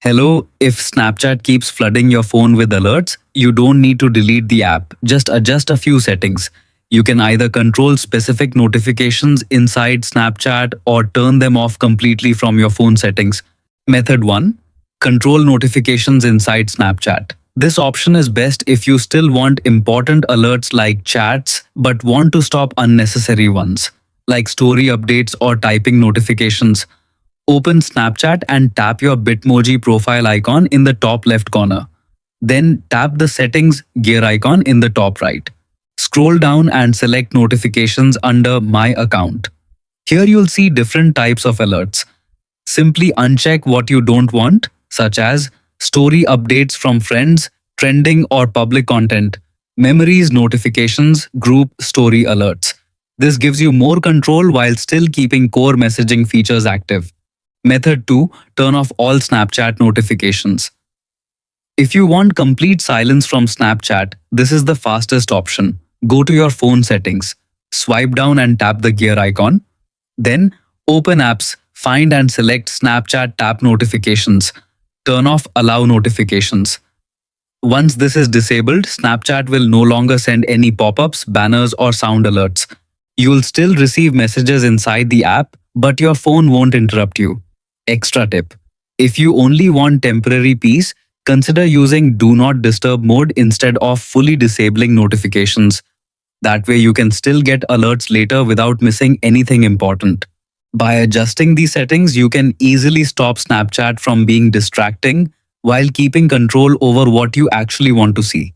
Hello, if Snapchat keeps flooding your phone with alerts, you don't need to delete the app. Just adjust a few settings. You can either control specific notifications inside Snapchat or turn them off completely from your phone settings. Method 1. Control notifications inside Snapchat. This option is best if you still want important alerts like chats but want to stop unnecessary ones, like story updates or typing notifications. Open Snapchat and tap your Bitmoji profile icon in the top left corner. Then tap the settings gear icon in the top right. Scroll down and select notifications under My Account. Here you'll see different types of alerts. Simply uncheck what you don't want, such as story updates from friends, trending or public content, memories notifications, group story alerts. This gives you more control while still keeping core messaging features active. Method 2. Turn off all Snapchat notifications. If you want complete silence from Snapchat, this is the fastest option. Go to your phone settings, swipe down and tap the gear icon. Then, open apps, find and select Snapchat tap notifications. Turn off allow notifications. Once this is disabled, Snapchat will no longer send any pop-ups, banners or sound alerts. You'll still receive messages inside the app, but your phone won't interrupt you. Extra tip. If you only want temporary peace, consider using Do Not Disturb mode instead of fully disabling notifications. That way you can still get alerts later without missing anything important. By adjusting these settings, you can easily stop Snapchat from being distracting while keeping control over what you actually want to see.